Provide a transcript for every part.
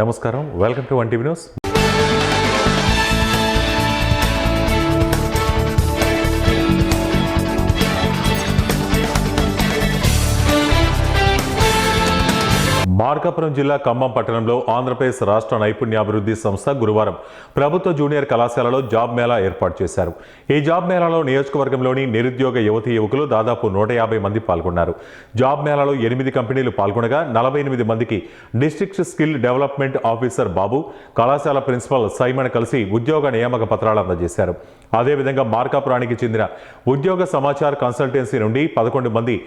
నమస్కారం, welcome to 1TV news. Markapuram జిల్లా ఖమ్మం పట్టణంలో ఆంధ్రప్రదేశ్ రాష్ట్ర నైపుణ్యాభివృద్ధి సంస్థ గురువారం ప్రభుత్వ జూనియర్ కళాశాలలో జాబ్ మేళా ఏర్పాటు చేశారు. ఈ జాబ్ మేళాలో నియోజకవర్గంలోని నిరుద్యోగ యువతీ యువకులు దాదాపు 150 మంది పాల్గొన్నారు. జాబ్ మేళాలో 8 కంపెనీలు పాల్గొనగా 48 మందికి డిస్ట్రిక్ట్ స్కిల్ డెవలప్మెంట్ ఆఫీసర్ బాబు, కళాశాల ప్రిన్సిపల్ సైమన్ కలిసి ఉద్యోగ నియామక పత్రాలు అందజేశారు. అదేవిధంగా మార్కాపురానికి చెందిన ఉద్యోగ సమాచార కన్సల్టెన్సీ నుండి 11 మంది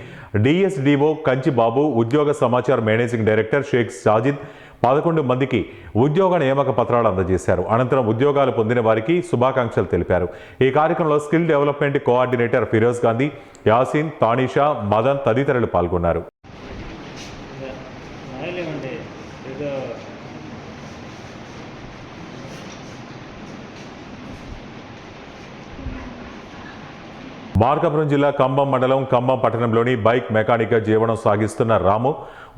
డిఎస్డిఓ కంచి బాబు, ఉద్యోగ సమాచార మేనేజింగ్ డైరెక్టర్ షేక్ సాజిద్ 11 మందికి ఉద్యోగ నియామక పత్రాలు అందజేశారు. అనంతరం ఉద్యోగాలు పొందిన వారికి శుభాకాంక్షలు తెలిపారు. ఈ కార్యక్రమంలో skill development coordinator Firoz Gandhi, Yasin, Tanisha, Madan తదితరులు పాల్గొన్నారు. మార్కాపురం జిల్లా ఖమ్మం మండలం ఖమ్మం పట్టణంలోని బైక్ మెకానిక్గా జీవనం సాగిస్తున్న రాము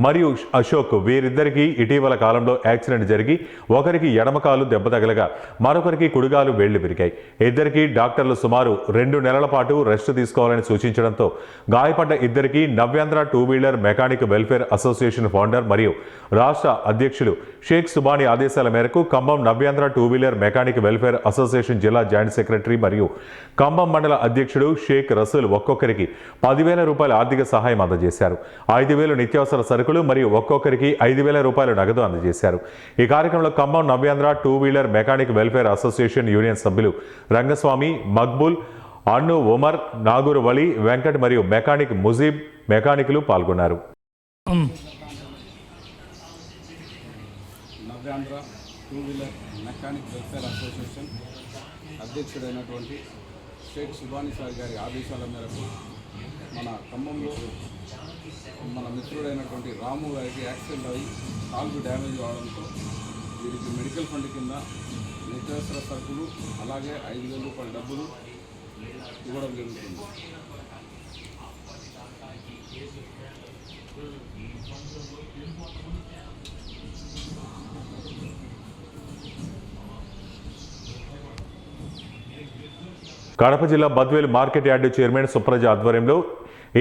మరియు అశోక్, వీరిద్దరికీ ఇటీవల కాలంలో యాక్సిడెంట్ జరిగి ఒకరికి ఎడమకాలు దెబ్బ తగలగా మరొకరికి కుడిగాలు వేళ్లు విరిగాయి. ఇద్దరికీ డాక్టర్లు సుమారు 2 నెలల పాటు రెస్ట్ తీసుకోవాలని సూచించడంతో గాయపడ్డ ఇద్దరికీ నవ్యాంధ్ర 2 wheeler mechanic welfare association founder మరియు రాష్ట్ర అధ్యక్షులు షేక్ సుబానీ ఆదేశాల మేరకు ఖమ్మం నవ్యాంధ్ర 2 వీలర్ మెకానిక్ వెల్ఫేర్ అసోసియేషన్ జిల్లా జాయింట్ సెక్రటరీ మరియు ఖమ్మం మండల అధ్యక్షుడు షేక్ రసూల్ ఒక్కొక్కరికి 10,000 రూపాయల ఆర్థిక సహాయం అందజేశారు. 5,000 నిత్యావసర సరుకులు మరియు ఒక్కొక్కరికి 5,000 రూపాయలు నగదు అందజేశారు. ఈ కార్యక్రమంలో ఖమ్మం నవ్యాంధ్ర 2 wheeler mechanic welfare association union సభ్యులు రంగస్వామి, మక్బూల్, అన్ను, ఉమర్, నాగూరు వలి, వెంకట్ మరియు మెకానిక్ ముజీబ్ మెకానికులు పాల్గొన్నారు. Navyandhra 2 wheeler mechanic welfare association అధ్యక్షుడైనటువంటి షేక్ సుబానీ సార్ గారి ఆదేశాల మేరకు మన ఖమ్మంలో మన మిత్రుడైనటువంటి రాము గారికి యాక్సిడెంట్ అయ్యి కాలుకు డ్యామేజ్ కావడంతో వీరికి మెడికల్ ఫండ్ కింద నిత్యావసర సరుకులు అలాగే 5,000 రూపాయల డబ్బులు ఇవ్వడం జరుగుతుంది. కడప జిల్లా Badvel market yard chairman Supraja ఆధ్వర్యంలో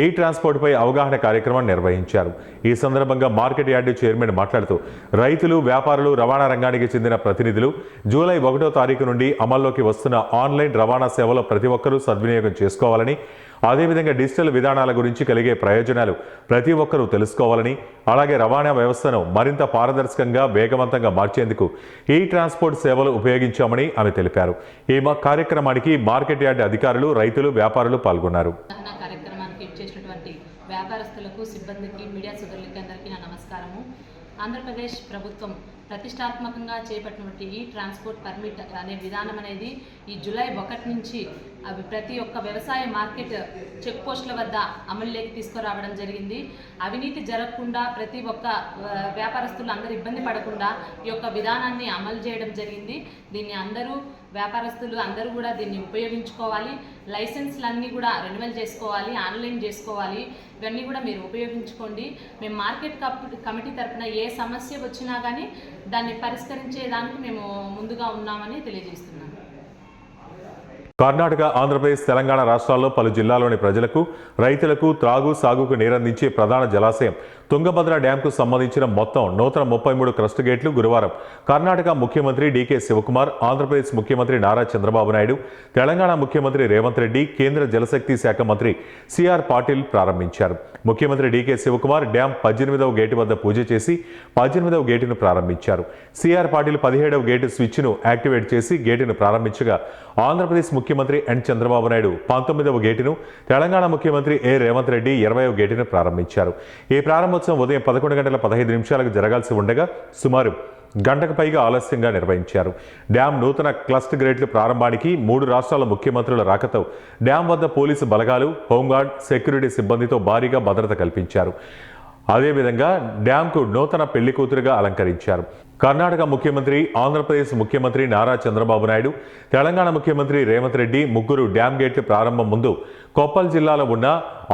ఈ ట్రాన్స్పోర్ట్పై అవగాహన కార్యక్రమం నిర్వహించారు. ఈ సందర్భంగా మార్కెట్ యార్డు చైర్మన్ మాట్లాడుతూ రైతులు, వ్యాపారులు, రవాణా రంగానికి చెందిన ప్రతినిధులు జూలై 1వ తారీఖు నుండి అమల్లోకి వస్తున్న ఆన్లైన్ రవాణా సేవలో ప్రతి ఒక్కరూ సద్వినియోగం చేసుకోవాలని, అదేవిధంగా డిజిటల్ విధానాల గురించి కలిగే ప్రయోజనాలు ప్రతి ఒక్కరూ తెలుసుకోవాలని, అలాగే రవాణా వ్యవస్థను మరింత పారదర్శకంగా, వేగవంతంగా మార్చేందుకు ఈ ట్రాన్స్పోర్ట్ సేవలు ఉపయోగించామని ఆమె తెలిపారు. ఈ కార్యక్రమానికి మార్కెట్ యార్డు అధికారులు, రైతులు, వ్యాపారులు పాల్గొన్నారు. వ్యాపారస్తులకు, సిబ్బందికి, మీడియా సోదరులకి అందరికీ నా నమస్కారము. ఆంధ్రప్రదేశ్ ప్రభుత్వం ప్రతిష్టాత్మకంగా చేపట్టినటువంటి ఈ ట్రాన్స్పోర్ట్ పర్మిట్ అనే విధానం అనేది ఈ జూలై 1 నుంచి అవి ప్రతి ఒక్క వ్యవసాయ మార్కెట్ చెక్ పోస్టుల వద్ద అమలులోకి తీసుకురావడం జరిగింది. అవినీతి జరగకుండా, ప్రతి ఒక్క వ్యాపారస్తులు అందరూ ఇబ్బంది పడకుండా ఈ యొక్క విధానాన్ని అమలు చేయడం జరిగింది. దీన్ని అందరూ వ్యాపారస్తులు అందరూ కూడా దీన్ని ఉపయోగించుకోవాలి. లైసెన్స్లన్నీ కూడా రెన్యువల్ చేసుకోవాలి, ఆన్లైన్ చేసుకోవాలి. ఇవన్నీ కూడా మీరు ఉపయోగించుకోండి. మేము మార్కెట్ కమిటీ తరఫున ఏ సమస్య వచ్చినా కానీ దాన్ని పరిష్కరించేదానికి మేము ముందుగా ఉన్నామని తెలియజేస్తున్నాం. కర్ణాటక, ఆంధ్రప్రదేశ్, తెలంగాణ రాష్ట్రాల్లో పలు జిల్లాలోని ప్రజలకు, రైతులకు త్రాగు, సాగుకు నీరందించే ప్రధాన జలాశయం తుంగభద్ర డ్యాంకు సంబంధించిన మొత్తం నూతన 33 క్రస్ట్ గేట్లు గురువారం కర్ణాటక ముఖ్యమంత్రి డీకే శివకుమార్, ఆంధ్రప్రదేశ్ ముఖ్యమంత్రి నారా చంద్రబాబు నాయుడు, తెలంగాణ ముఖ్యమంత్రి రేవంత్ రెడ్డి, కేంద్ర జలశక్తి శాఖ మంత్రి సిఆర్ పాటిల్ ప్రారంభించారు. ముఖ్యమంత్రి డీకే శివకుమార్ డ్యాం 18వ గేటు వద్ద పూజ చేసి 18వ గేటును ప్రారంభించారు. సిఆర్ పాటిల్ 17వ గేటు స్విచ్ను యాక్టివేట్ చేసి గేటును ప్రారంభించగా ఆంధ్రప్రదేశ్ ముఖ్యమంత్రి ఎన్ చంద్రబాబు నాయుడు 19వ గేటును, తెలంగాణ ముఖ్యమంత్రి ఏ రేవంత్ రెడ్డి 20వ గేటును ప్రారంభించారు. ఈ ప్రారంభోత్సవం ఉదయం 11:15 జరగాల్సి ఉండగా సుమారు గంటకు పైగా ఆలస్యంగా నిర్వహించారు. డ్యాం నూతన క్లస్ట్ గేట్ల ప్రారంభానికి 3 రాష్ట్రాల ముఖ్యమంత్రుల రాకతో డ్యాం వద్ద పోలీసు బలగాలు, హోంగార్డ్, సెక్యూరిటీ సిబ్బందితో భారీగా భద్రత కల్పించారు. అదేవిధంగా డ్యాంకు నూతన పెళ్లి కూతురుగా అలంకరించారు. కర్ణాటక ముఖ్యమంత్రి, ఆంధ్రప్రదేశ్ ముఖ్యమంత్రి నారా చంద్రబాబు నాయుడు, తెలంగాణ ముఖ్యమంత్రి రేవంత్ రెడ్డి ముగ్గురు డ్యామ్ గేట్లు ప్రారంభం ముందు కొప్పల్ జిల్లాలో ఉన్న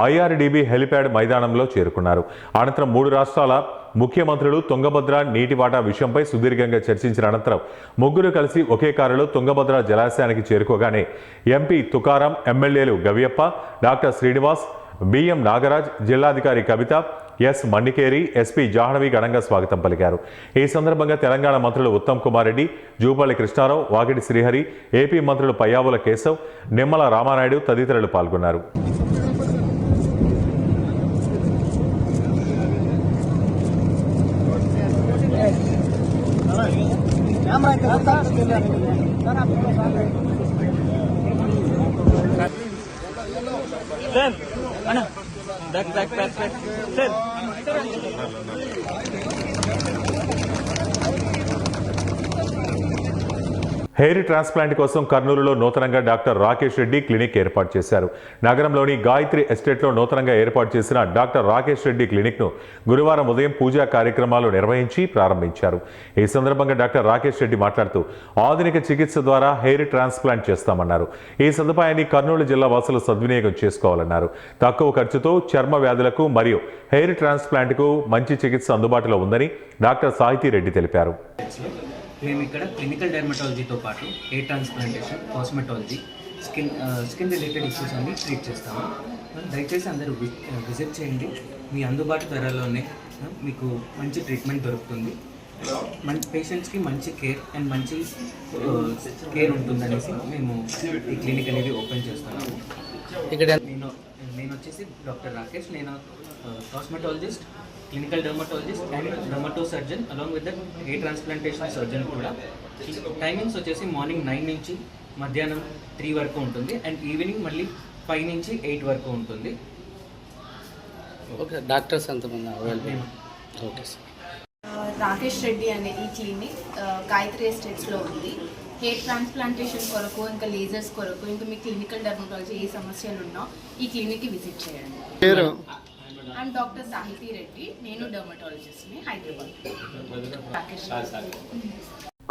ఐఆర్డీబీ హెలిప్యాడ్ మైదానంలో చేరుకున్నారు. అనంతరం 3 రాష్ట్రాల ముఖ్యమంత్రులు తుంగభద్ర నీటి వాటా విషయంపై సుదీర్ఘంగా చర్చించిన అనంతరం ముగ్గురు కలిసి ఒకే కారులో తుంగభద్ర జలాశయానికి చేరుకోగానే ఎంపీ తుకారాం, ఎమ్మెల్యేలు గవియప్ప, డాక్టర్ శ్రీనివాస్, బిఎం నాగరాజ్, జిల్లాధికారి కవిత, ఎస్ మన్నికేరి, ఎస్పీ జాహ్నవి ఘనంగా స్వాగతం పలికారు. ఈ సందర్భంగా తెలంగాణ మంత్రులు ఉత్తమ్ కుమార్ రెడ్డి, జూపల్లి కృష్ణారావు, వాకిటి శ్రీహరి, ఏపీ మంత్రులు పయ్యావుల కేశవ్, నిమ్మల రామానాయుడు తదితరులు పాల్గొన్నారు. హెయిర్ ట్రాన్స్ప్లాంట్ కోసం కర్నూలులో నూతనంగా డాక్టర్ రాకేష్ రెడ్డి క్లినిక్ ఏర్పాటు చేశారు. నగరంలోని గాయత్రి ఎస్టేట్లో నూతనంగా ఏర్పాటు చేసిన డాక్టర్ రాకేష్ రెడ్డి క్లినిక్ను గురువారం ఉదయం పూజా కార్యక్రమాలు నిర్వహించి ప్రారంభించారు. ఈ సందర్భంగా డాక్టర్ రాకేష్ రెడ్డి మాట్లాడుతూ ఆధునిక చికిత్స ద్వారా హెయిర్ ట్రాన్స్ప్లాంట్ చేస్తామన్నారు. ఈ సదుపాయాన్ని కర్నూలు జిల్లా వాసులు సద్వినియోగం చేసుకోవాలన్నారు. తక్కువ ఖర్చుతో చర్మ వ్యాధులకు మరియు హెయిర్ ట్రాన్స్ప్లాంట్కు మంచి చికిత్స అందుబాటులో ఉందని డాక్టర్ సాహితీ రెడ్డి తెలిపారు. మేము ఇక్కడ క్లినికల్ డెర్మటాలజీతో పాటు hair transplantation, cosmetology, skin related issues అన్ని ట్రీట్ చేస్తాము. దయచేసి అందరూ విజిట్ చేయండి. మీ అందుబాటు ధరలోనే మీకు మంచి ట్రీట్మెంట్ దొరుకుతుంది. పేషెంట్స్కి మంచి కేర్ అండ్ మంచి కేర్ ఉంటుందనేసి మేము ఈ క్లినిక్ అనేది ఓపెన్ చేస్తున్నాము. ఇక్కడ నేను వచ్చేసి డాక్టర్ రాకేష్. నేను cosmetologist, clinical dermatologist and dermato surgeon along with the hair transplantation surgeon కూడా. టైమింగ్స్ వచ్చేసి మార్నింగ్ 9 నుంచి మధ్యాహ్నం 3 వరకు ఉంటుంది అండ్ ఈవినింగ్ మళ్ళీ 5 నుంచి 8 వరకు ఉంటుంది. ఓకే, డాక్టర్స్ ఎంతమంది available? Okay sir. Rakesh Reddy అనే ఈ క్లినిక్ గాయత్రి ఎస్టేట్స్లో ఉంది. హెయిర్ ట్రాన్స్ప్లాంటేషన్ కొరకు, ఇంకా లేజర్స్ కొరకు, ఇంకా మీ క్లినికల్ డెర్మటాలజీ ఏ సమస్యలు ఉన్నా ఈ క్లినిక్కి విజిట్ చేయండి. పేరు? అండ్ డాక్టర్ సాహితీ రెడ్డి. నేను డెర్మటాలజిస్ట్ని, హైదరాబాద్. రాకేష్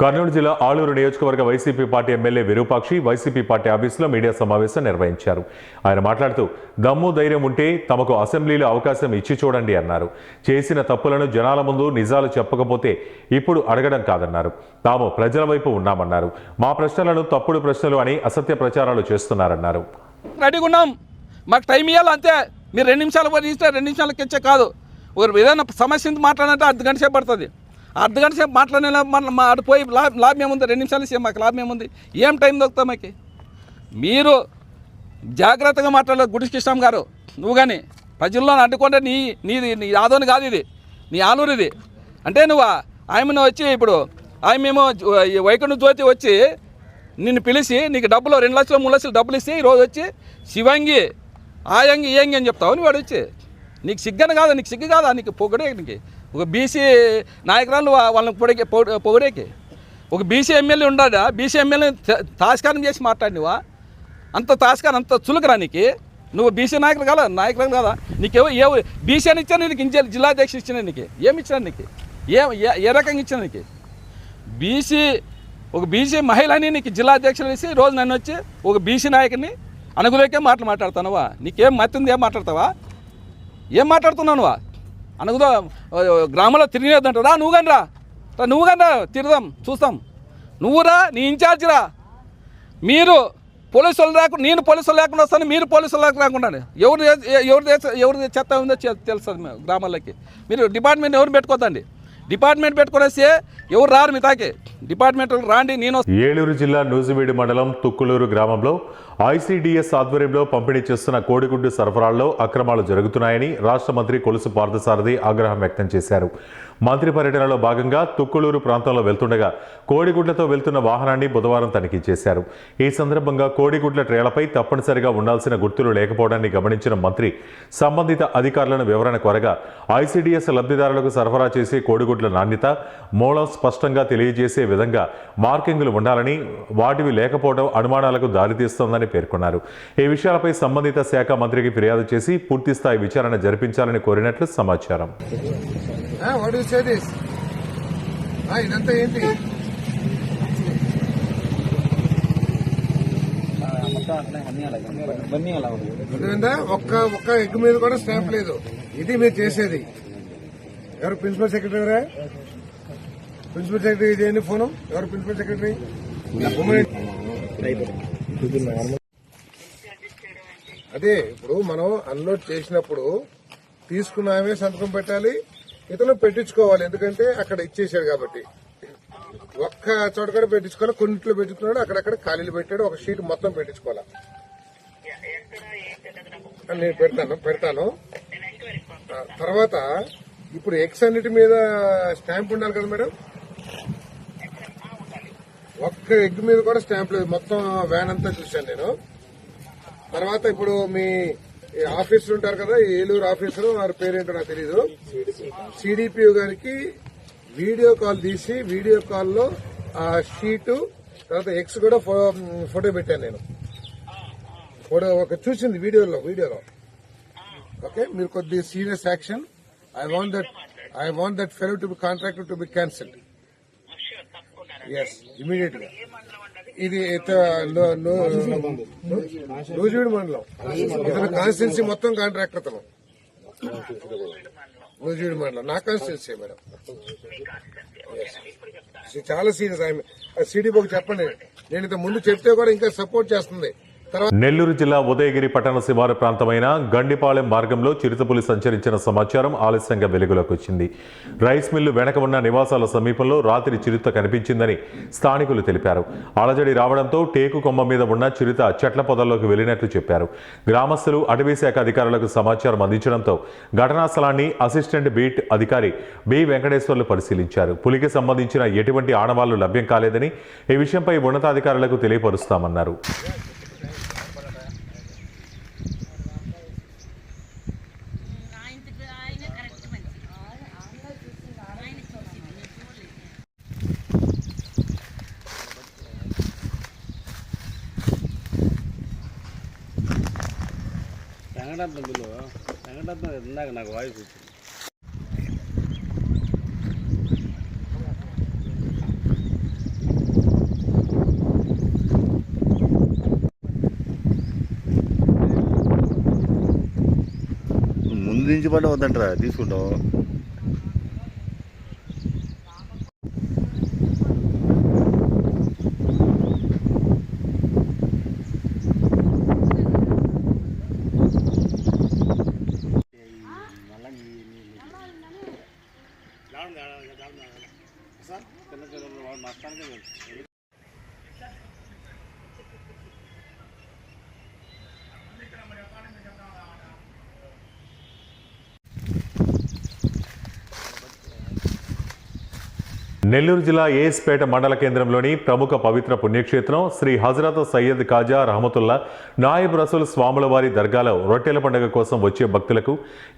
కర్నూలు జిల్లా ఆలూరు నియోజకవర్గ YCP party MLA Virupakshi YCP party ఆఫీసులో మీడియా సమావేశం నిర్వహించారు. ఆయన మాట్లాడుతూ దమ్ము ధైర్యం ఉంటే తమకు అసెంబ్లీలో అవకాశం ఇచ్చి చూడండి అన్నారు. చేసిన తప్పులను జనాల ముందు నిజాలు చెప్పకపోతే ఇప్పుడు అడగడం కాదన్నారు. తాము ప్రజల వైపు ఉన్నామన్నారు. మా ప్రశ్నలను తప్పుడు ప్రశ్నలు అని అసత్య ప్రచారాలు చేస్తున్నారన్నారు. రెడీగా ఉన్నాం, మాకు టైం ఇవ్వాలి అంతే. మీరు 2 నిమిషాలు పోయి ఇస్తే 2 నిమిషాలకి ఇచ్చే కాదు. ఒక ఏదైనా సమస్య మాట్లాడాలంటే అర్ధగంట సేపు పడుతుంది. అర్ధగంట సేపు మాట్లాడే అటు పోయి లాభం ఏముంది? 2 నిమిషాలు ఇస్తే మాకు లాభం ఏముంది? ఏం టైం దొరుకుతాం మాకు? మీరు జాగ్రత్తగా మాట్లాడాలి. గుడి కృష్ణం గారు, నువ్వు కానీ ప్రజల్లో అడ్డుకుంటే నీ ఆదోని కాదు, ఇది నీ ఆలూరు. ఇది అంటే నువ్వు ఆయమను వచ్చి ఇప్పుడు ఆయమేమో వైకుంఠ జ్యోతి వచ్చి నిన్ను పిలిచి నీకు డబ్బులు 2 లక్షలు 3 లక్షలు డబ్బులు ఇస్తే ఈరోజు వచ్చి శివంగి ఆయంగి ఏంగి అని చెప్తావు. నువ్వు వాడు వచ్చి నీకు సిగ్గని కాదా? నీకు సిగ్గు కాదా? నీకు పొగడే. నీకు ఒక బీసీ నాయకురాలు వాళ్ళని పొగడేకి ఒక బీసీ ఎమ్మెల్యే ఉన్నాడా? బీసీ ఎమ్మెల్యే తాస్కారం చేసి మాట్లాడినవా? అంత తాస్కారం, అంత చులుకురా నీకు? నువ్వు బీసీ నాయకులు కదా? నీకేవో బీసీ అని ఇచ్చాను నీకు, జిల్లా అధ్యక్షుడు ఇచ్చిన నీకు ఏమి ఇచ్చాను? నీకు ఏ రకంగా ఇచ్చాను? నీకు ఒక బీసీ మహిళని నీకు జిల్లా అధ్యక్షులు ఇచ్చి రోజు నన్ను వచ్చి ఒక బీసీ నాయకుని అనుగులోకే మాట్లాడుతున్నావా? నీకేం మత్తుంది? ఏం మాట్లాడతావా? ఏం మాట్లాడుతున్నానువా? అనుగుదో గ్రామంలో తిరిగేదంటారా? నువ్వు కానీ రా తిరుగుదాం, చూస్తాం. నువ్వురా, నీ ఇన్ఛార్జ్ రా. మీరు పోలీసులు రాకుండా, నేను పోలీసులు లేకుండా వస్తాను, మీరు పోలీసులు రాకుండా ఎవరు చెత్త ఉందో తెలుస్తుంది గ్రామాలకి. మీరు డిపార్ట్మెంట్ ఎవరు పెట్టుకోద్దండి. డిపార్ట్మెంట్ పెట్టుకునేస్తే ఎవరు రారు మీ తాకి. డిపార్ట్మెంట్ రాండి. నేను ఏలూరు జిల్లా నూజివీడు మండలం తుక్కులూరు గ్రామంలో ఐసీడీఎస్ ఆధ్వర్యంలో పంపిణీ చేస్తున్న కోడిగుడ్డు సరఫరాల్లో అక్రమాలు జరుగుతున్నాయని రాష్ట్ర మంత్రి కొలుసు పార్థసారథి ఆగ్రహం వ్యక్తం చేశారు. మంత్రి పర్యటనలో భాగంగా తుక్కులూరు ప్రాంతంలో వెళ్తుండగా కోడిగుడ్లతో వెళ్తున్న వాహనాన్ని బుధవారం తనిఖీ చేశారు. ఈ సందర్భంగా కోడిగుడ్ల ట్రేలపై తప్పనిసరిగా ఉండాల్సిన గుర్తులు లేకపోవడాన్ని గమనించిన మంత్రి సంబంధిత అధికారులను వివరణ కోరగా ఐసీడీఎస్ లబ్ధిదారులకు సరఫరా చేసే కోడిగుడ్ల నాణ్యత, మూలం స్పష్టంగా తెలియజేసే విధంగా మార్కింగులు ఉండాలని, వాటివి లేకపోవడం అనుమానాలకు దారితీస్తోందని పేర్కొన్నారు. ఈ విషయాలపై సంబంధిత శాఖ మంత్రికి ఫిర్యాదు చేసి పూర్తిస్థాయి విచారణ జరిపించాలని కోరినట్లు సమాచారం. What do you say this? ఇదంతా ఏంటి? అదేందా ఒక్క ఎగ్ మీద కూడా స్టాంప్ లేదు. ఇది మీరు చేసేది. ఎవరు ప్రిన్సిపల్ సెక్రటరీ? ఎవరా ప్రిన్సిపల్ సెక్రటరీ? ఇదేంటి ఫోను? ఎవరు ప్రిన్సిపల్ సెక్రటరీ? అదే ఇప్పుడు మనం అన్లోడ్ చేసినప్పుడు తీసుకున్నామే సంతకం పెట్టాలి, ఇతను పెట్టించుకోవాలి. ఎందుకంటే అక్కడ ఇచ్చేసాడు కాబట్టి. ఒక్క చోట కూడా పెట్టించుకోవాలి, కొన్నిట్లో పెట్టుకున్నాడు, అక్కడక్కడ ఖాళీలు పెట్టాడు. ఒక షీట్ మొత్తం పెట్టించుకోవాలా. నేను పెడతాను. తర్వాత ఇప్పుడు ఎక్స్ అన్నిటి మీద స్టాంప్ ఉండాలి కదా మేడం? ఒక్క ఎగ్ మీద కూడా స్టాంప్ లేదు. మొత్తం వ్యాన్ అంతా చూశాను నేను. తర్వాత ఇప్పుడు మీ ఆఫీసర్ ఉంటారు కదా, ఏలూరు ఆఫీసరు, వారి పేరేంటో నాకు తెలీదు, సిడిపిఓ గారికి వీడియో కాల్ తీసి వీడియో కాల్లో ఆ షీటు తర్వాత ఎక్స్ కూడా ఫోటో పెట్టాను నేను. ఫోటో ఒక చూసింది వీడియోలో. ఓకే, మీరు కొద్ది serious action. I want that fellow to be contractor to be cancelled. Yes, immediate గా. ఇది నూజివీడు మండలం. ఇతను కాన్స్టిట్యున్సీ మొత్తం కాంట్రాక్టర్. అతను నూజివీడు మండలం నా కాన్స్టిట్యున్సీ మేడం. చాలా సీరియస్. సిడిపోకి చెప్పండి, నేను ఇంత ముందు చెప్తే కూడా ఇంకా సపోర్ట్ చేస్తుంది. నెల్లూరు జిల్లా ఉదయగిరి పట్టణ శివారు ప్రాంతమైన గండిపాలెం మార్గంలో చిరుతపులి సంచరించిన సమాచారం ఆలస్యంగా వెలుగులోకి వచ్చింది. రైస్ మిల్లు వెనక ఉన్న నివాసాల సమీపంలో రాత్రి చిరుత కనిపించిందని స్థానికులు తెలిపారు. అలజడి రావడంతో టేకు కొమ్మ మీద ఉన్న చిరుత చెట్ల పొదల్లోకి వెళ్లినట్లు చెప్పారు. గ్రామస్తులు అటవీ శాఖ అధికారులకు సమాచారం అందించడంతో ఘటనా స్థలాన్ని అసిస్టెంట్ బీట్ అధికారి బి వెంకటేశ్వర్లు పరిశీలించారు. పులికి సంబంధించిన ఎటువంటి ఆనవాళ్లు లభ్యం కాలేదని, ఈ విషయంపై ఉన్నతాధికారులకు తెలియపరుస్తామన్నారు. వెంకటరత్నం ఇందాక నాకు వాయిస్ వచ్చింది. ముందు నుంచి పడ్డ వద్దంటారా తీసుకుంటావు? నెల్లూరు జిల్లా ఏఎస్పేట మండల కేంద్రంలోని ప్రముఖ పవిత్ర పుణ్యక్షేత్రం శ్రీ హజరత్ సయ్యద్ ఖాజా రహమతుల్లా నాయబ్ రసూల్ స్వాముల వారి దర్గాలో రొట్టెల పండుగ కోసం వచ్చే భక్తులకు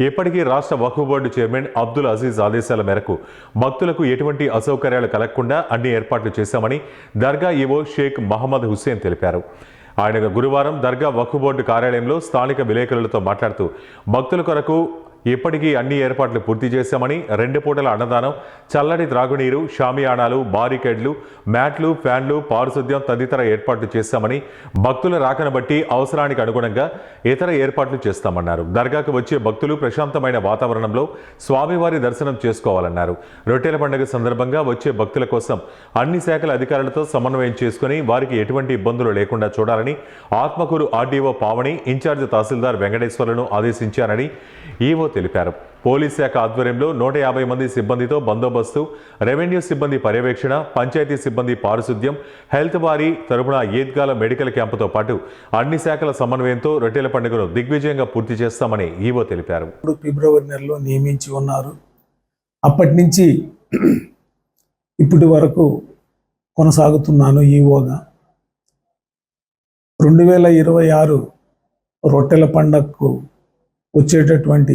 ఎప్పటికీ రాష్ట్ర వక్ఫ్ బోర్డు చైర్మన్ అబ్దుల్ అజీజ్ ఆదేశాల మేరకు భక్తులకు ఎటువంటి అసౌకర్యాలు కలగకుండా అన్ని ఏర్పాట్లు చేశామని దర్గా ఈవో షేక్ మహమ్మద్ హుస్సేన్ తెలిపారు. ఆయన గురువారం దర్గా వక్ఫ్ బోర్డు కార్యాలయంలో స్థానిక విలేకరులతో మాట్లాడుతూ భక్తుల కొరకు ఇప్పటికీ అన్ని ఏర్పాట్లు పూర్తి చేశామని, 2 పూటల అన్నదానం, చల్లటి త్రాగునీరు, షామియానాలు, బారికేడ్లు, మ్యాట్లు, ఫ్యాన్లు, పారిశుద్ధ్యం తదితర ఏర్పాట్లు చేశామని, భక్తుల రాకను బట్టి అవసరానికి అనుగుణంగా ఇతర ఏర్పాట్లు చేస్తామన్నారు. దర్గాకు వచ్చే భక్తులు ప్రశాంతమైన వాతావరణంలో స్వామివారి దర్శనం చేసుకోవాలన్నారు. రొట్టెల పండుగ సందర్భంగా వచ్చే భక్తుల కోసం అన్ని శాఖల అధికారులతో సమన్వయం చేసుకుని వారికి ఎటువంటి ఇబ్బందులు లేకుండా చూడాలని ఆత్మకూరు ఆర్డీఓ పావని, ఇన్ఛార్జ్ తహసీల్దార్ వెంకటేశ్వర్లను ఆదేశించారని ఈవో తెలిపారు. పోలీస్ శాఖ ఆధ్వర్యంలో 150 మంది సిబ్బందితో బందోబస్తు, రెవెన్యూ సిబ్బంది పర్యవేక్షణ, పంచాయతీ సిబ్బంది పారిశుద్ధ్యం, హెల్త్ వారి తరపున ఈద్గాల మెడికల్ క్యాంపుతో పాటు అన్ని శాఖల సమన్వయంతో రొట్టెల పండుగను దిగ్విజయంగా పూర్తి చేస్తామని ఈవో తెలిపారు. ఫిబ్రవరి నెలలో నియమించి ఉన్నారు. అప్పటి నుంచి ఇప్పటి వరకు కొనసాగుతున్నాను ఈవోగా. 2026 రొట్టెల పండుగకు వచ్చేటటువంటి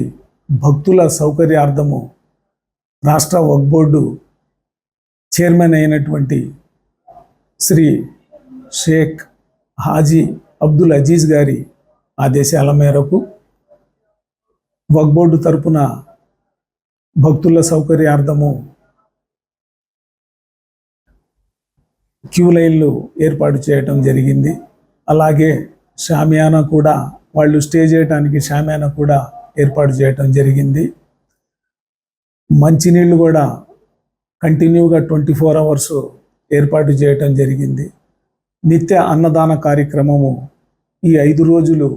భక్తుల సౌకర్యార్థము రాష్ట్ర వక్ఫ్ బోర్డు చైర్మన్ అయినటువంటి శ్రీ షేక్ హాజీ అబ్దుల్ అజీజ్ గారి ఆదేశాల మేరకు వక్ఫ్ బోర్డు తరపున భక్తుల సౌకర్యార్థము క్యూ లైన్లు ఏర్పాటు చేయటం జరిగింది. అలాగే షామియానా కూడా వాళ్ళు స్టే చేయడానికి షామియానా కూడా ఏర్పాటు చేయటం జరిగింది. మంచినీళ్ళు కూడా కంటిన్యూగా 24 అవర్స్ ఏర్పాటు చేయటం జరిగింది. నిత్య అన్నదాన కార్యక్రమము ఈ 5 రోజులు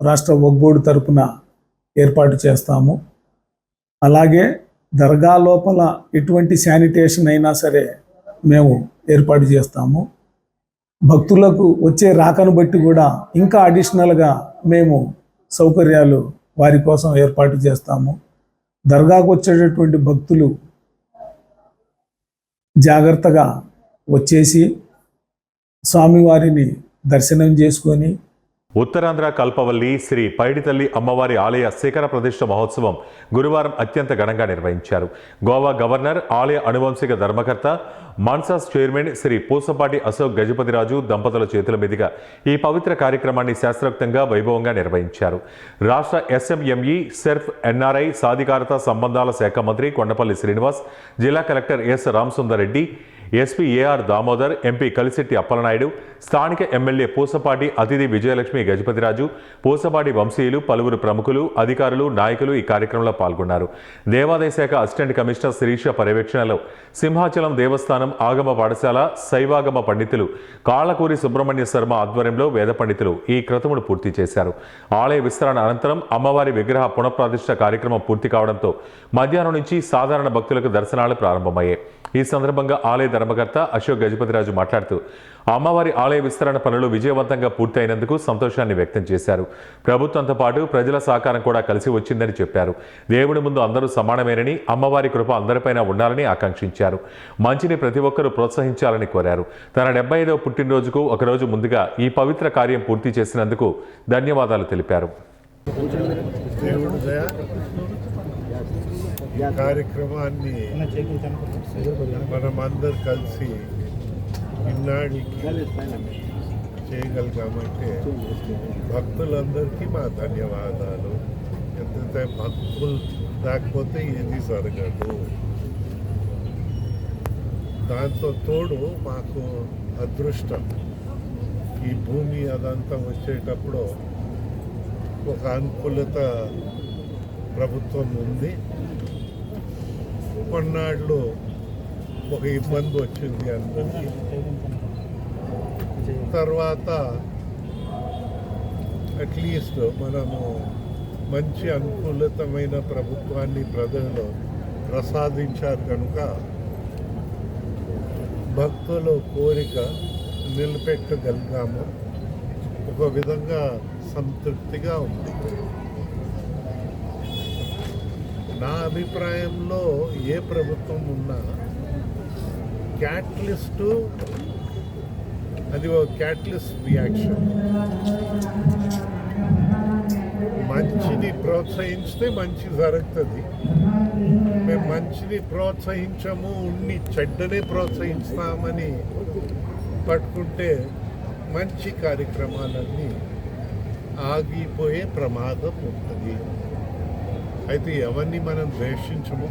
రాష్ట్ర వక్ఫ్ బోర్డు తరపున ఏర్పాటు చేస్తాము. అలాగే దర్గా లోపల ఎటువంటి శానిటేషన్ అయినా సరే మేము ఏర్పాటు చేస్తాము. భక్తులకు వచ్చే రాకను బట్టి కూడా ఇంకా అడిషనల్గా మేము సౌకర్యాలు వారి కోసం ఏర్పాటు చేస్తాము. దర్గాకు వచ్చేటటువంటి భక్తులు జాగ్రత్తగా వచ్చేసి స్వామివారిని దర్శనం చేసుకొని ఉత్తరాంధ్ర కల్పవల్లి శ్రీ పైడితల్లి అమ్మవారి ఆలయ శిఖర ప్రతిష్ఠ మహోత్సవం గురువారం అత్యంత ఘనంగా నిర్వహించారు. గోవా గవర్నర్, ఆలయ అనువంశిక ధర్మకర్త, మాన్సాస్ చైర్మన్ శ్రీ పూసపాటి అశోక్ గజపతిరాజు దంపతుల చేతుల మీదుగా ఈ పవిత్ర కార్యక్రమాన్ని శాస్త్రోక్తంగా వైభవంగా నిర్వహించారు. రాష్ట్ర ఎస్ఎంఎంఈ, సెర్ఫ్, ఎన్ఆర్ఐ సాధికారత సంబంధాల శాఖ మంత్రి కొండపల్లి శ్రీనివాస్, జిల్లా collector S Ramasundar Reddy, SP AR Damodar, MP Kalisetti Appalanaidu, స్థానిక ఎమ్మెల్యే పూసపాటి అతిథి విజయలక్ష్మి గజపతిరాజు, పూసపాటి వంశీయులు, పలువురు ప్రముఖులు, అధికారులు, నాయకులు ఈ కార్యక్రమంలో పాల్గొన్నారు. దేవాదాయ శాఖ అసిస్టెంట్ కమిషనర్ శిరీష పర్యవేక్షణలో సింహాచలం దేవస్థానం ఆగమ పాఠశాల శైవాగమ పండితులు కాళ్ళకూరి సుబ్రహ్మణ్య శర్మ ఆధ్వర్యంలో వేద పండితులు ఈ క్రతువును పూర్తి చేశారు. ఆలయ విస్తరణ అనంతరం అమ్మవారి విగ్రహ పునఃప్రతిష్ఠ కార్యక్రమం పూర్తి కావడంతో మధ్యాహ్నం నుంచి సాధారణ భక్తులకు దర్శనాలు ప్రారంభమయ్యాయి. ఈ సందర్భంగా ఆలయ ధర్మకర్త అశోక్ గజపతిరాజు మాట్లాడుతూ అమ్మవారి ఆలయ విస్తరణ పనులు విజయవంతంగా పూర్తయినందుకు సంతోషాన్ని వ్యక్తం చేశారు. ప్రభుత్వంతో పాటు ప్రజల సహకారం కూడా కలిసి వచ్చిందని చెప్పారు. దేవుడి ముందు అందరూ సమానమేనని, అమ్మవారి కృప అందరిపైన ఉండాలని ఆకాంక్షించారు. మంచిని ప్రతి ఒక్కరూ ప్రోత్సహించాలని కోరారు. తన 75వ పుట్టినరోజుకు ఒకరోజు ముందుగా ఈ పవిత్ర కార్యం పూర్తి చేసినందుకు ధన్యవాదాలు తెలిపారు. ఈ కార్యక్రమాన్ని మనమందరు కలిసి ఇన్నాడికి చేయగలిగామంటే భక్తులందరికీ మా ధన్యవాదాలు. ఎందుకంటే భక్తులు లేకపోతే ఏది జరగదు. దాంతో తోడు మాకు అదృష్టం, ఈ భూమి అదంతా వచ్చేటప్పుడు ఒక అనుకూలత ప్రభుత్వం ఉంది. కొన్నాళ్ళు ఒక ఇబ్బంది వచ్చింది అందరికీ. తర్వాత అట్లీస్ట్ మనము మంచి అనుకూలతమైన ప్రభుత్వాన్ని ప్రజలు ప్రసాదించారు కనుక భక్తుల కోరిక నిలబెట్టగలిగాము. ఒక విధంగా సంతృప్తిగా ఉంది. నా అభిప్రాయంలో ఏ ప్రభుత్వం ఉన్నా క్యాటలిస్టు, అది ఒక క్యాటలిస్ట్ రియాక్షన్. మంచిని ప్రోత్సహించితే మంచి జరుగుతుంది. మేము మంచిని ప్రోత్సహించము, ఉన్ని చెడ్డనే ప్రోత్సహిస్తామని పట్టుకుంటే మంచి కార్యక్రమాలన్నీ ఆగిపోయే ప్రమాదం ఉంటుంది. అయితే ఎవరిని మనం ద్వేషించము.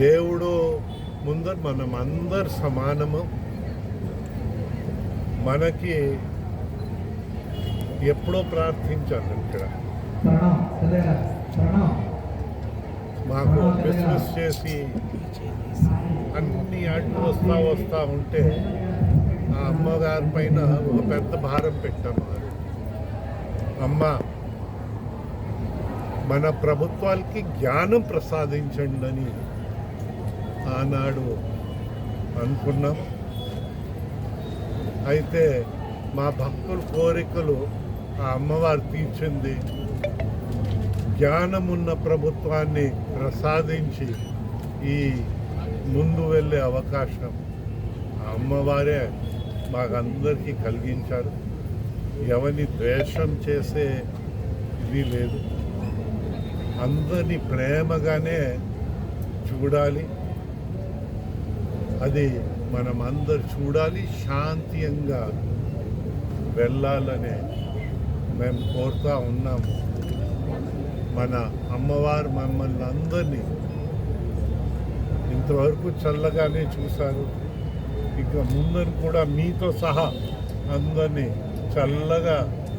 దేవుడు ముందర మనం అందరు సమానము. మనకి ఎప్పుడో ప్రార్థించాను ఇక్కడ. మాకు బిజినెస్ చేసి అన్ని అడ్డు వస్తా ఉంటే ఆ అమ్మగారి పైన ఒక పెద్ద భారం పెట్టాము. అమ్మ, మన ప్రభుత్వాలకి జ్ఞానం ప్రసాదించండి అని ఆనాడు అనుకున్నాం. అయితే మా భక్తుల కోరికలు ఆ అమ్మవారు తీర్చింది. జ్ఞానమున్న ప్రభుత్వాన్ని ప్రసాదించి ఈ ముందు వెళ్ళే అవకాశం ఆ అమ్మవారే మాకందరికీ కలిగించారు. ఎవరిని ద్వేషం చేసే ఇది లేదు. అందరినీ ప్రేమగానే చూడాలి. అది మనం అందరు చూడాలి. శాంతియంగా వెళ్ళాలనే మేము కోరుతూ ఉన్నాము. మన అమ్మవారు మమ్మల్ని అందరినీ ఇంతవరకు చల్లగానే చూశారు. ఇక ముందరు కూడా మీతో సహా అందరినీ చల్లగా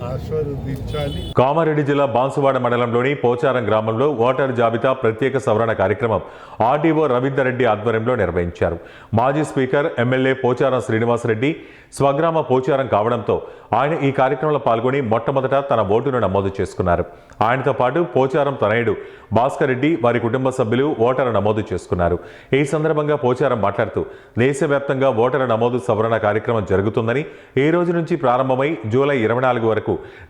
ఆశీర్వదించాలి. కామారెడ్డి జిల్లా బాన్సువాడ మండలంలోని పోచారం గ్రామంలో ఓటర్ జాబితా ప్రత్యేక సవరణ కార్యక్రమం ఆర్డీఓ రవీందర్ రెడ్డి ఆధ్వర్యంలో నిర్వహించారు. మాజీ స్పీకర్ ఎమ్మెల్యే పోచారం శ్రీనివాసరెడ్డి స్వగ్రామ పోచారం కావడంతో ఆయన ఈ కార్యక్రమంలో పాల్గొని మొట్టమొదట తన ఓటును నమోదు చేసుకున్నారు. ఆయనతో పాటు పోచారం తనయుడు భాస్కర్ రెడ్డి వారి కుటుంబ సభ్యులు ఓటరు నమోదు చేసుకున్నారు. ఈ సందర్భంగా పోచారం మాట్లాడుతూ దేశవ్యాప్తంగా ఓటరు నమోదు సవరణ కార్యక్రమం జరుగుతుందని, ఈ రోజు నుంచి ప్రారంభమై జూలై 24 వరకు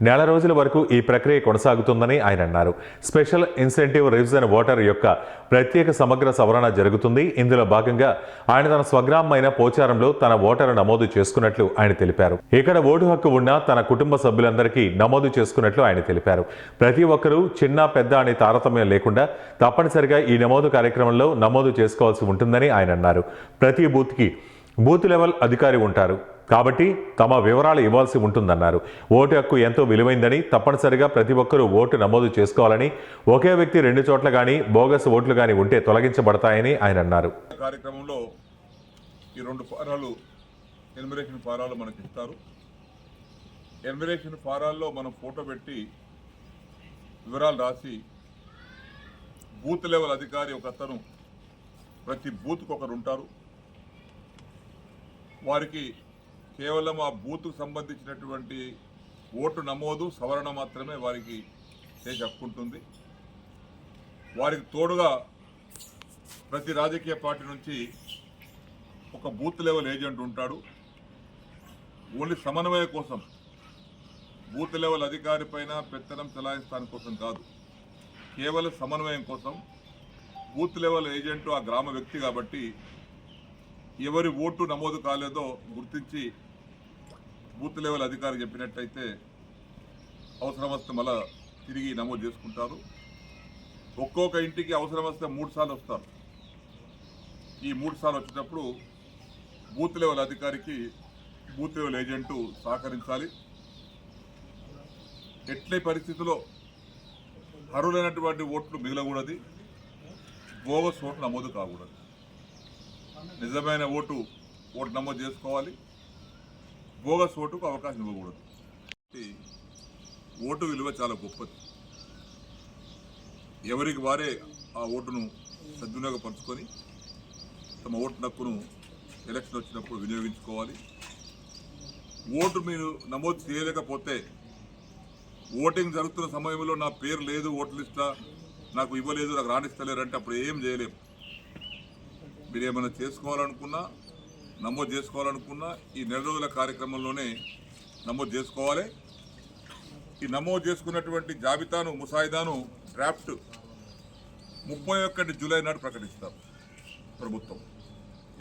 నెల రోజుల వరకు ఈ ప్రక్రియ కొనసాగుతుందని ఆయన అన్నారు. స్పెషల్ ఇన్సెంటివ్ రివిజన్ ఓటర్ యొక్క ప్రత్యేక సమగ్ర సవరణ జరుగుతుంది. ఇందులో భాగంగా ఆయన తన స్వగ్రామమైన పోచారంలో తన ఓటరు నమోదు చేసుకున్నట్లు ఆయన తెలిపారు. ఇక్కడ ఓటు హక్కు ఉన్న తన కుటుంబ సభ్యులందరికీ నమోదు చేసుకున్నట్లు ఆయన తెలిపారు. ప్రతి ఒక్కరూ చిన్న పెద్ద అనే తారతమ్యం లేకుండా తప్పనిసరిగా ఈ నమోదు కార్యక్రమంలో నమోదు చేసుకోవాల్సి ఉంటుందని ఆయన అన్నారు. ప్రతి బూత్కి బూత్ లెవెల్ అధికారి ఉంటారు కాబట్టి తమ వివరాలు ఇవ్వాల్సి ఉంటుందన్నారు. ఓటు హక్కు ఎంతో విలువైందని, తప్పనిసరిగా ప్రతి ఒక్కరూ ఓటు నమోదు చేసుకోవాలని, ఒకే వ్యక్తి 2 చోట్ల కానీ బోగస్ ఓట్లు కానీ ఉంటే తొలగించబడతాయని ఆయన అన్నారు. కార్యక్రమంలో ఈ 2 ఫారాలు ఎన్యుమరేషన్ ఫారాలు మనకి ఇస్తారు. ఎన్యుమరేషన్ ఫారాల్లో మనం ఫోటో పెట్టి వివరాలు రాసి బూత్ లెవెల్ అధికారి ఒక అతను ప్రతి బూత్కు ఒకరు ఉంటారు. వారికి కేవలం ఆ బూత్కు సంబంధించినటువంటి ఓటు నమోదు సవరణ మాత్రమే వారికి చేసే హక్కు ఉంటుంది. వారికి తోడుగా ప్రతి రాజకీయ పార్టీ నుంచి ఒక బూత్ లెవెల్ ఏజెంట్ ఉంటాడు. ఓన్లీ సమన్వయం కోసం, బూత్ లెవెల్ అధికారి పైన పెత్తనం చెలాయిస్తాని కోసం కాదు, కేవలం సమన్వయం కోసం. బూత్ లెవెల్ ఏజెంట్ ఆ గ్రామ వ్యక్తి కాబట్టి ఎవరి ఓటు నమోదు కాలేదో గుర్తించి బూత్ లెవెల్ అధికారి చెప్పినట్టయితే అవసరం వస్తే మళ్ళా తిరిగి నమోదు చేసుకుంటారు. ఒక్కొక్క ఇంటికి అవసరం వస్తే 3 సార్లు వస్తారు. ఈ 3 సార్లు వచ్చేటప్పుడు బూత్ లెవెల్ అధికారికి బూత్ లెవెల్ ఏజెంటు సహకరించాలి. ఎట్లే పరిస్థితుల్లో అర్హులైనటువంటి ఓట్లు మిగలకూడదు, బోగస్ ఓట్లు నమోదు కాకూడదు. నిజమైన ఓటు నమోదు చేసుకోవాలి, బోగస్ ఓటుకు అవకాశం ఇవ్వకూడదు. ఓటు విలువ చాలా గొప్పది. ఎవరికి వారే ఆ ఓటును సద్వినియోగపరుచుకొని తమ ఓటు హక్కును ఎలక్షన్ వచ్చినప్పుడు వినియోగించుకోవాలి. ఓటు మీరు నమోదు చేయలేకపోతే, ఓటింగ్ జరుగుతున్న సమయంలో నా పేరు లేదు ఓటు లిస్టులో, నాకు ఇవ్వలేదు, నాకు రాణిస్తలేరంటే అప్పుడు ఏం చేయలేము. మీరు ఏమైనా చేసుకోవాలనుకున్నా, నమోదు చేసుకోవాలనుకున్నా ఈ నెల రోజుల కార్యక్రమంలోనే నమోదు చేసుకోవాలి. ఈ నమోదు చేసుకున్నటువంటి జాబితాను, ముసాయిదాను డ్రాఫ్ట్ 31 జూలై నాడు ప్రకటిస్తారు ప్రభుత్వం,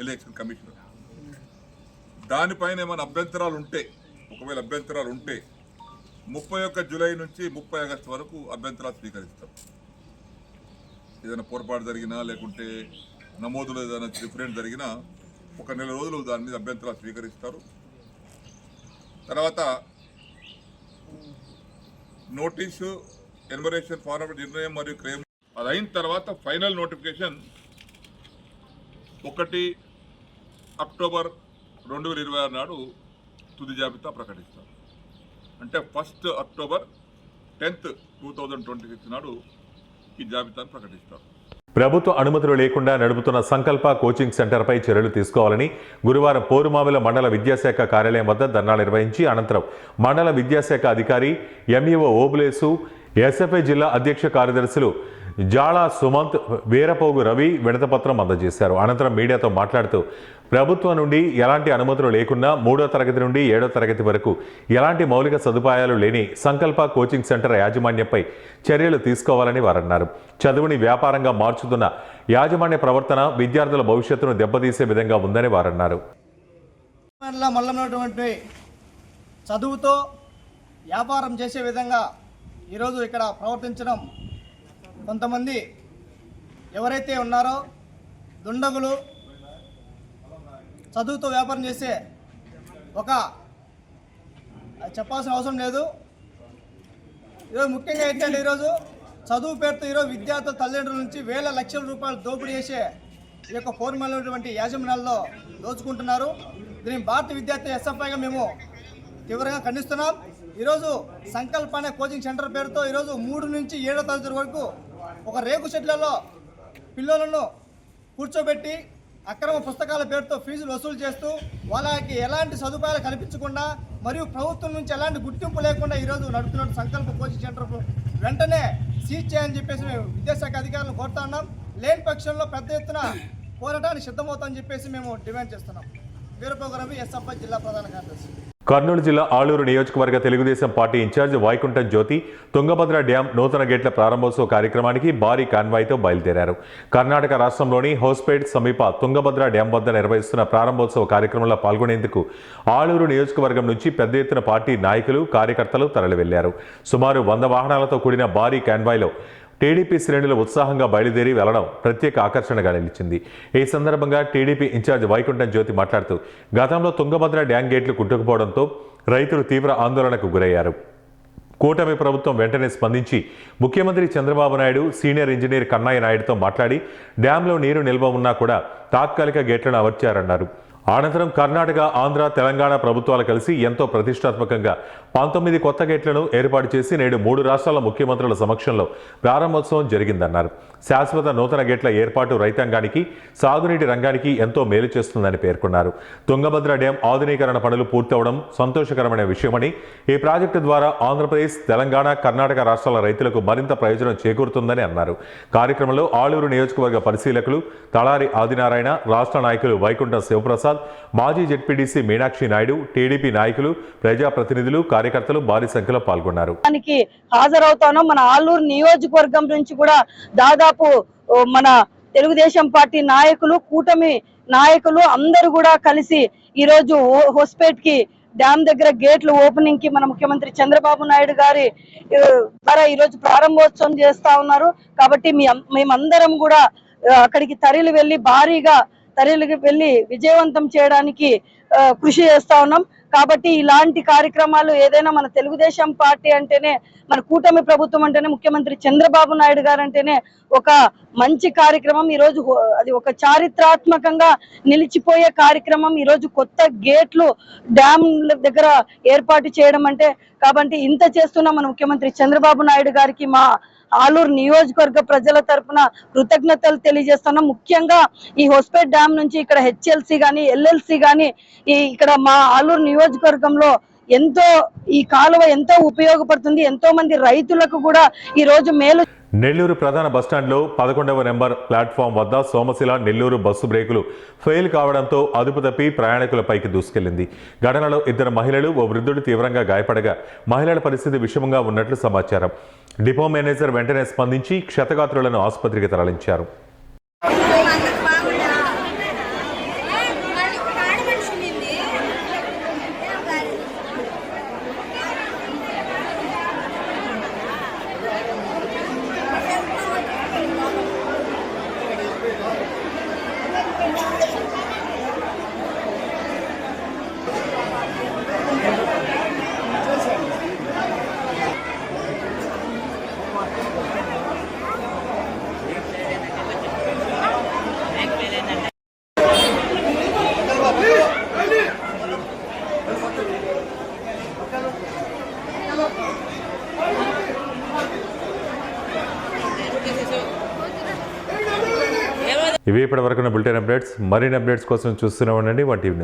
ఎలక్షన్ కమిషనర్. దానిపైన ఏమైనా అభ్యంతరాలు ఉంటే, ఒకవేళ అభ్యంతరాలు ఉంటే 31 జూలై నుంచి 30 ఆగస్టు వరకు అభ్యంతరాలు స్వీకరిస్తాం. ఏదైనా పొరపాటు జరిగినా లేకుంటే నమోదులో ఏదైనా డిఫరెంట్ జరిగినా 1 నెల రోజులు దాని మీద అభ్యంతరాలు స్వీకరిస్తారు. తర్వాత నోటీసు, ఎన్యుమరేషన్ ఫారం నిర్ణయం మరియు క్లెయిమ్ అది అయిన తర్వాత ఫైనల్ నోటిఫికేషన్ 1 అక్టోబర్ 2026 నాడు తుది జాబితా ప్రకటిస్తారు. అంటే 1 అక్టోబర్ 10th 2026 నాడు ఈ జాబితాను ప్రకటిస్తారు. ప్రభుత్వ అనుమతులు లేకుండా నడుపుతున్న సంకల్ప కోచింగ్ సెంటర్పై చర్యలు తీసుకోవాలని గురువారం పోరుమామిల మండల విద్యాశాఖ కార్యాలయం వద్ద ధర్నా నిర్వహించి అనంతరం మండల విద్యాశాఖ అధికారి ఎంఈఓ ఓబులేసు, ఎస్ఎఫ్ఐ జిల్లా అధ్యక్ష కార్యదర్శులు జాళ సుమంత్, వీరపోగు రవి వినతిపత్రం అందజేశారు. అనంతరం మీడియాతో మాట్లాడుతూ ప్రభుత్వం నుండి ఎలాంటి అనుమతులు లేకున్నా 3వ తరగతి నుండి 7వ తరగతి వరకు ఎలాంటి మౌలిక సదుపాయాలు లేని సంకల్ప కోచింగ్ సెంటర్ యాజమాన్యంపై చర్యలు తీసుకోవాలని వారన్నారు. చదువుని వ్యాపారంగా మార్చుతున్న యాజమాన్య ప్రవర్తన విద్యార్థుల భవిష్యత్తును దెబ్బతీసే విధంగా ఉందని వారన్నారు. మల్లమైనటువంటి చదువుతో వ్యాపారం చేసే విధంగా ఈరోజు ఇక్కడ ప్రవర్తించడం, కొంతమంది ఎవరైతే ఉన్నారో దుండగులు చదువుతో వ్యాపారం చేసే చెప్పాల్సిన అవసరం లేదు. ఈరోజు ముఖ్యంగా ఏంటంటే ఈరోజు చదువు పేరుతో ఈరోజు విద్యార్థుల తల్లిదండ్రుల నుంచి వేల లక్షల రూపాయలు దోపిడీ చేసే ఈ యొక్క పౌర్ణమైనటువంటి యాజమాన్యాల్లో దోచుకుంటున్నారు. దీన్ని భారత విద్యార్థి ఎస్ఎఫ్ఐగా మేము తీవ్రంగా ఖండిస్తున్నాం. ఈరోజు సంకల్ప అనే కోచింగ్ సెంటర్ పేరుతో ఈరోజు 3 నుంచి 7వ తరగతి వరకు ఒక రేకు షెడ్లలో పిల్లలను కూర్చోబెట్టి అక్రమ పుస్తకాల పేరుతో ఫీజులు వసూలు చేస్తూ వాళ్ళకి ఎలాంటి సదుపాయాలు కల్పించకుండా మరియు ప్రభుత్వం నుంచి ఎలాంటి గుర్తింపు లేకుండా ఈరోజు నడుపుతున్న సంకల్ప కోచింగ్ సెంటర్ వెంటనే సీజ్ చేయని చెప్పేసి మేము విద్యాశాఖ అధికారులను కోరుతా ఉన్నాం. లేని పక్షంలో పెద్ద ఎత్తున పోరాటానికి సిద్ధమవుతామని చెప్పేసి మేము డిమాండ్ చేస్తున్నాం. వీరప్రభు రవి, ఎస్ఎఫ్ఐ జిల్లా ప్రధాన కార్యదర్శి. కర్నూలు జిల్లా ఆలూరు నియోజకవర్గ తెలుగుదేశం పార్టీ ఇన్ఛార్జ్ వైకుంఠం జ్యోతి తుంగభద్ర డ్యాం నూతన గేట్ల ప్రారంభోత్సవ కార్యక్రమానికి భారీ కాన్వాయ్తో బయలుదేరారు. కర్ణాటక రాష్ట్రంలోని హోస్పేట్ సమీప తుంగభద్ర డ్యాం వద్ద నిర్వహిస్తున్న ప్రారంభోత్సవ కార్యక్రమంలో పాల్గొనేందుకు ఆలూరు నియోజకవర్గం నుంచి పెద్ద ఎత్తున పార్టీ నాయకులు, కార్యకర్తలు తరలివెళ్లారు. సుమారు 100 వాహనాలతో కూడిన భారీ కాన్వాయ్లో టీడీపీ శ్రేణులు ఉత్సాహంగా బయలుదేరి వెళ్లడం ప్రత్యేక ఆకర్షణగా నిలిచింది. ఈ సందర్భంగా టీడీపీ ఇన్ఛార్జ్ వైకుంఠం జ్యోతి మాట్లాడుతూ గతంలో తుంగభద్ర డ్యాం గేట్లు కుట్టుకుపోవడంతో రైతులు తీవ్ర ఆందోళనకు గురయ్యారు. కూటమి ప్రభుత్వం వెంటనే స్పందించి ముఖ్యమంత్రి చంద్రబాబు నాయుడు, సీనియర్ ఇంజనీర్ కన్నయ్య నాయుడుతో మాట్లాడి డ్యాంలో నీరు నిల్వ ఉన్నా కూడా తాత్కాలిక గేట్లను అమర్చారన్నారు. అనంతరం కర్ణాటక, ఆంధ్ర, తెలంగాణ ప్రభుత్వాలు కలిసి ఎంతో ప్రతిష్టాత్మకంగా 19 కొత్త గేట్లను ఏర్పాటు చేసి నేడు 3 రాష్ట్రాల ముఖ్యమంత్రుల సమక్షంలో ప్రారంభోత్సవం జరిగిందన్నారు. శాశ్వత నూతన గేట్ల ఏర్పాటు రైతాంగానికి, సాగునీటి రంగానికి ఎంతో మేలు చేస్తుందని పేర్కొన్నారు. తుంగభద్ర డ్యాం ఆధునీకరణ పనులు పూర్తవడం సంతోషకరమైన విషయమని, ఈ ప్రాజెక్టు ద్వారా ఆంధ్రప్రదేశ్, తెలంగాణ, కర్ణాటక రాష్ట్రాల రైతులకు మరింత ప్రయోజనం చేకూరుతుందని అన్నారు. కార్యక్రమంలో ఆలూరు నియోజకవర్గ పరిశీలకులు తళారి ఆదినారాయణ, రాష్ట్ర నాయకులు వైకుంఠం శివప్రసాద్, మాజీ జెడ్పీటీసీ మీనాక్షి నాయుడు, టీడీపీ నాయకులు, ప్రజాప్రతినిధులు, కార్యకర్తలు భారీ సంఖ్యలో పాల్గొన్నారు. హాజరవుతాను. మన ఆలూరు నియోజకవర్గం నుంచి కూడా దాదాపు మన తెలుగుదేశం పార్టీ నాయకులు, కూటమి నాయకులు అందరూ కూడా కలిసి ఈ రోజు హోస్పేట్ కి డ్యామ్ దగ్గర గేట్లు ఓపెనింగ్ కి మన ముఖ్యమంత్రి చంద్రబాబు నాయుడు గారి ద్వారా ఈ రోజు ప్రారంభోత్సవం చేస్తా ఉన్నారు. కాబట్టి మేమందరం కూడా అక్కడికి భారీగా తరలికి వెళ్లి విజయవంతం చేయడానికి కృషి చేస్తా ఉన్నాం. కాబట్టి ఇలాంటి కార్యక్రమాలు ఏదైనా మన తెలుగుదేశం పార్టీ అంటేనే, మన కూటమి ప్రభుత్వం అంటేనే, ముఖ్యమంత్రి చంద్రబాబు నాయుడు గారు అంటేనే ఒక మంచి కార్యక్రమం. ఈ రోజు అది ఒక చారిత్రాత్మకంగా నిలిచిపోయే కార్యక్రమం. ఈ రోజు కొత్త గేట్లు డ్యామ్ దగ్గర ఏర్పాటు చేయడం అంటే, కాబట్టి ఇంత చేస్తున్న మన ముఖ్యమంత్రి చంద్రబాబు నాయుడు గారికి మా ఆలూరు నియోజకవర్గ ప్రజల తరపున కృతజ్ఞతలు తెలియజేస్తున్నాం. ముఖ్యంగా ఈ హోస్పేట్ డ్యామ్ నుంచి ఇక్కడ హెచ్ఎల్సి గాని, ఎల్ఎల్సి గాని ఇక్కడ మా ఆలూరు నియోజకవర్గంలో ఎంతో ఈ కాలువ ఎంతో ఉపయోగపడుతుంది. ఎంతో మంది రైతులకు కూడా ఈ రోజు మేలు. నెల్లూరు ప్రధాన బస్టాండ్లో 11వ నెంబర్ ప్లాట్ఫామ్ వద్ద సోమశిల నెల్లూరు బస్సు బ్రేకులు ఫెయిల్ కావడంతో అదుపు తప్పి ప్రయాణికులపైకి దూసుకెళ్లింది. ఘటనలో 2 మహిళలు, ఓ వృద్ధుడు తీవ్రంగా గాయపడగా మహిళల పరిస్థితి విషమంగా ఉన్నట్లు సమాచారం. డిపో మేనేజర్ వెంటనే స్పందించి క్షతగాత్రులను ఆసుపత్రికి తరలించారు. ఇవి ఇప్పటివరకు బులెటిన్ అప్డేట్స్. మరిన్ని అప్డేట్స్ కోసం చూస్తూనే ఉండండి 1 టీవీ.